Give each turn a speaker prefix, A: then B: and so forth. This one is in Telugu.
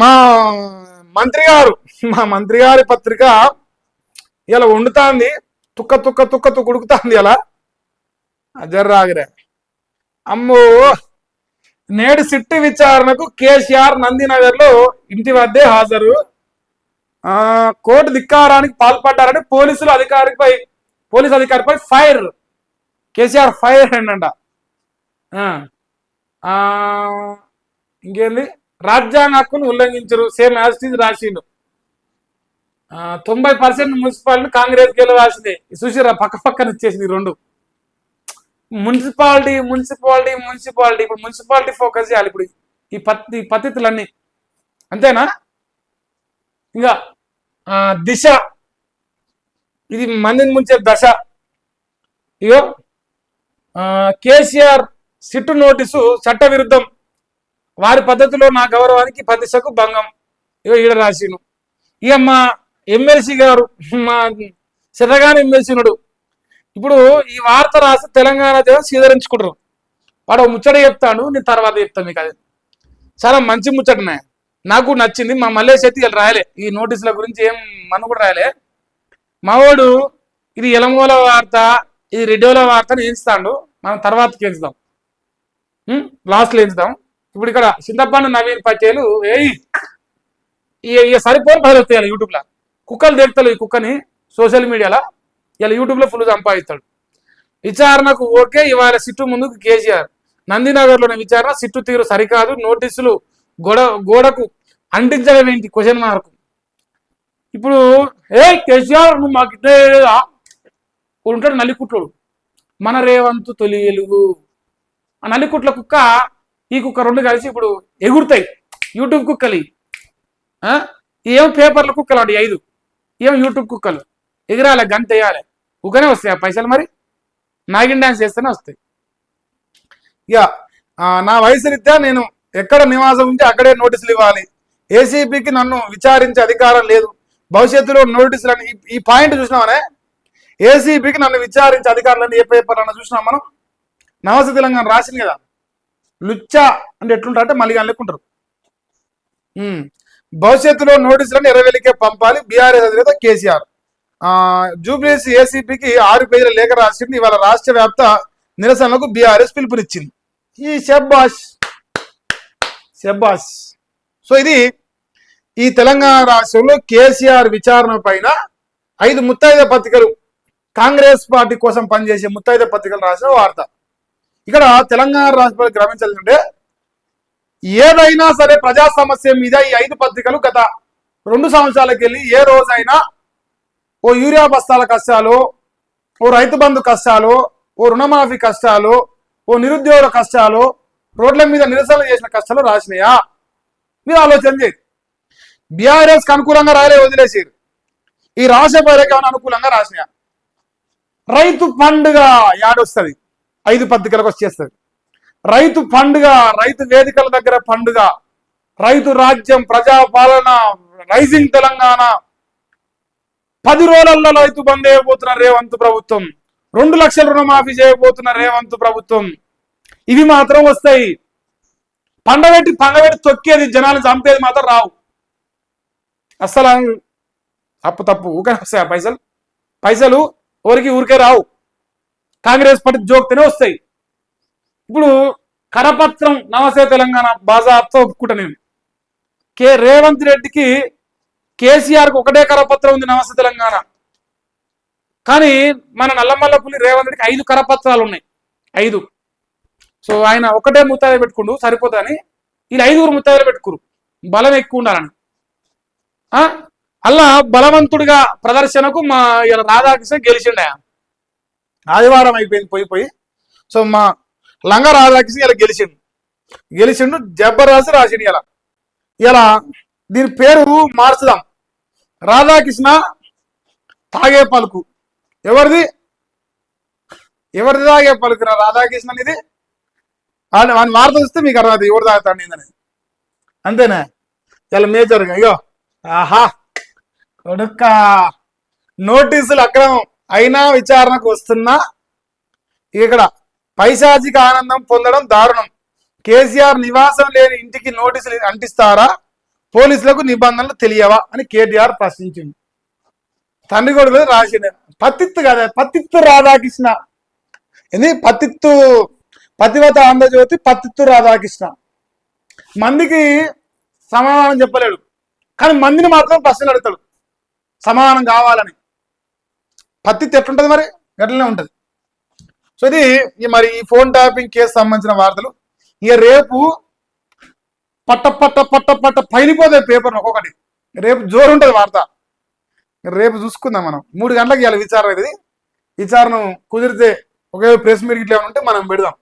A: మా మంత్రి గారి పత్రిక ఇలా వండుతాంది, తుక్క తుక్క తుక్క తుక్క ఉడుకుతాంది. ఇలా జర్రాగిరే అమ్మో. నేడు సిట్టు విచారణకు కేసీఆర్ నందినగర్ లో ఇంటి వద్దే హాజరు. కోర్టు ధిక్కారానికి పాల్పడ్డారని పోలీసు అధికారిపై ఫైర్. కేసీఆర్ ఫైర్ ఏంటంట. ఇంకేంది, రాజ్యాంగ హక్కును ఉల్లంఘించరు, సేమ్ యాజ్ ఇట్ ఈజ్ రాసిండు. 90% మున్సిపాలిటీ కాంగ్రెస్ గెలవాల్సిందే. చూసిరా పక్క పక్కన ఇచ్చేసింది రెండు. మున్సిపాలిటీ ఇప్పుడు మున్సిపాలిటీ ఫోకస్ చేయాలి ఇప్పుడు ఈ పద్ధతులన్నీ, అంతేనా? ఇంకా దిశ, ఇది మందిని ముంచే దశ. ఇగో కేసీఆర్ సిట్టు నోటీసు చట్ట విరుద్ధం, వారి పద్ధతిలో నా గౌరవానికి ప్రతిష్టకు భంగం. ఇగో ఈడ రాసిను. ఇక మా ఎమ్మెల్సీ గారు, మా సిద్ధగాని ఎమ్మెల్సీ ఉన్నాడు. ఇప్పుడు ఈ వార్త రాసి తెలంగాణ జనం స్వీకరించుకుంటారు. వాడు ముచ్చట చెప్తాడు, నేను తర్వాత చెప్తాను మీకు. అది చాలా మంచి ముచ్చటనే, నాకు నచ్చింది. మా మల్లేష్ అయితే ఇలా రాయలే, ఈ నోటీసుల గురించి ఏం మనం కూడా రాయలే. మావాడు ఇది ఎలమూల వార్త, ఇది రెడ్డిల వార్త అని ఎంచుతాడు. మనం తర్వాతకి ఎంచుదాం, లాస్ట్లో ఎంచుదాం. ఇప్పుడు ఇక్కడ చింతపండు నవీన్ పటేల్ సరిపోని పదవి వస్తాయి యూట్యూబ్లో. కుక్కలు తెలుపుతాడు ఈ కుక్కని సోషల్ మీడియాలో. ఇలా యూట్యూబ్లో ఫుల్ సంపాదిస్తాడు. విచారణకు ఓకే, ఇవాళ సిట్టు ముందుకు కేసీఆర్. నందినగర్లోని విచారణ, సిట్టు తీరు సరికాదు, నోటీసులు గోడకు అంటించడం ఏంటి క్వశ్చన్ మార్కు. ఇప్పుడు కేసీఆర్ నువ్వు మాకు ఇట్లా ఉంటాడు నల్లికుట్లోడు, మన రేవంత్ తొలి వెలుగు. ఆ నల్లికుట్ల కుక్క ఈ కుక్క రెండు కలిసి ఇప్పుడు ఎగురుతాయి. యూట్యూబ్ కుక్కలు ఏం పేపర్ల కుక్కలు అండి 5, ఏం యూట్యూబ్ కుక్కలు. ఎగిరాలి, గంట వేయాలి, ఊకనే వస్తాయి ఆ పైసలు. మరి నాగిన్ డ్యాన్స్ చేస్తేనే వస్తాయి. ఇక నా వయసు రీత్యా నేను ఎక్కడ నివాసం ఉంటే అక్కడే నోటీసులు ఇవ్వాలి. ఏసీబీకి నన్ను విచారించే అధికారం లేదు. భవిష్యత్తులో నోటీసులని ఈ పాయింట్ చూసినామనే, ఏసీబీకి నన్ను విచారించే అధికారులని ఏ పేపర్ అన్న చూసినాం మనం. నమస్తే తెలంగాణ రాసింది కదా. లుచ్చా అంటే ఎట్లుంటారంటే మళ్ళీ అనుకుంటారు. భవిష్యత్తులో నోటీసులను 20,000కే పంపాలి బీఆర్ఎస్ అధినేత కేసీఆర్. జూబ్లీస్ ఏసీబీకి 6 పేజీల లేఖ రాసింది. ఇవాళ రాష్ట్ర వ్యాప్త నిరసనలకు బీఆర్ఎస్ పిలుపునిచ్చింది. ఈ శబ్బాష్. సో ఇది ఈ తెలంగాణ రాష్ట్రంలో కేసీఆర్ విచారణ పైన 5 ముత్తైద పత్రికలు, కాంగ్రెస్ పార్టీ కోసం పనిచేసే ముత్తైద పత్రికలు రాసిన వార్త. ఇక్కడ తెలంగాణ రాష్ట్రానికి గమనించాలంటే, ఏదైనా సరే ప్రజా సమస్య మీద ఈ 5 పత్రికలు గత 2 సంవత్సరాలకు వెళ్ళి ఏ రోజైనా ఓ యూరియా బస్తాల కష్టాలు, ఓ రైతు బంధు కష్టాలు, ఓ రుణమాఫీ కష్టాలు, ఓ నిరుద్యోగుల కష్టాలు, రోడ్ల మీద నిరసనలు చేసిన కష్టాలు రాసినాయా? మీరు ఆలోచన చేయండి. బీఆర్ఎస్కి అనుకూలంగా రాయలే, వదిలేసారు. ఈ రాష్ట్ర ప్రజలకు ఏమైనా అనుకూలంగా రాసినాయా? రైతు పండుగ యాడొస్తుంది, 5 పత్రికలకు వచ్చేస్తుంది. రైతు పండుగ, రైతు వేదికల దగ్గర పండుగ, రైతు రాజ్యం, ప్రజాపాలన, రైజింగ్ తెలంగాణ, 10 రోజులలో రైతు బంద్ చేయబోతున్న రేవంత్ ప్రభుత్వం, 2 లక్షల రుణమాఫీ చేయబోతున్న రేవంత్ ప్రభుత్వం. ఇవి మాత్రం వస్తాయి. పండబెట్టి తొక్కేది, జనాలు చంపేది మాత్రం రావు. అస్సలు తప్పు ఊరికే వస్తాయి పైసలు ఊరికే రావు. కాంగ్రెస్ పార్టీ జోక్తేనే వస్తాయి. ఇప్పుడు కరపత్రం నమస్తే తెలంగాణ బాజాబ్తో ఒప్పుకుంటా నేను. రేవంత్ రెడ్డికి కేసీఆర్కి ఒకటే కరపత్రం ఉంది నమస్తే తెలంగాణ. కానీ మన నల్లమల్లపుల్లి రేవంత్ రెడ్డికి 5 కరపత్రాలు ఉన్నాయి, 5. సో ఆయన ఒకటే ముత్తాయిదా పెట్టుకుంటూ సరిపోతుందని వీళ్ళు 5 ముత్తాయిదాలు పెట్టుకురు, బలం ఎక్కువ ఉండాలని. అలా బలవంతుడిగా ప్రదర్శనకు మా ఇలా రాధాకృష్ణ గెలిచిండే. ఆదివారం అయిపోయింది పోయి. సో మా లంగా రాధాకృష్ణ ఇలా గెలిచిండు జబర్దస్త్ రాసిండు. ఇలా దీని పేరు మార్చుదాం, రాధాకృష్ణ తాగే పలుకు. ఎవరిది తాగే పలుకు? రాధాకృష్ణ ఇది. వాడిని వార్త చూస్తే మీకు అర్థం ఎవరు తాగుతాడు ఏందని, అంతేనా? ఇలా మేజర్గా అయ్యో కొడుక్క నోటీసులు అక్రమం అయినా విచారణకు వస్తున్నా. ఇక్కడ పైశాచిక ఆనందం పొందడం దారుణం. కేసీఆర్ నివాసం లేని ఇంటికి నోటీసులు అంటిస్తారా? పోలీసులకు నిబంధనలు తెలియవా అని కేటీఆర్ ప్రశ్నించింది. తండ్రి కొడుకు రాసిన పత్తిత్తు కదా, పత్తిత్తు రాధాకృష్ణ ఇది పతివత ఆంధ్రజ్యోతి పత్తిత్తు రాధాకృష్ణ మందికి సమాధానం చెప్పలేడు, కానీ మందిని మాత్రం ప్రశ్నలు అడుగుతాడు సమాధానం కావాలని. పత్తిత్తు ఎట్లుంటది మరి, గట్లనే ఉంటది. సో ఇది మరి ఈ ఫోన్ ట్యాపింగ్ కేసు సంబంధించిన వార్తలు. ఇక రేపు పట్ట పైలిపోతాయి పేపర్ ఒక్కొక్కటి. రేపు జోరు ఉంటుంది వార్త. రేపు చూసుకుందాం మనం. 3 గంటలకు ఇవాళ విచారణ అవుతుంది. విచారణ కుదిరితే ఒకవేళ ప్రెస్ మీట్ ఇట్లా ఉంటే మనం పెడదాం.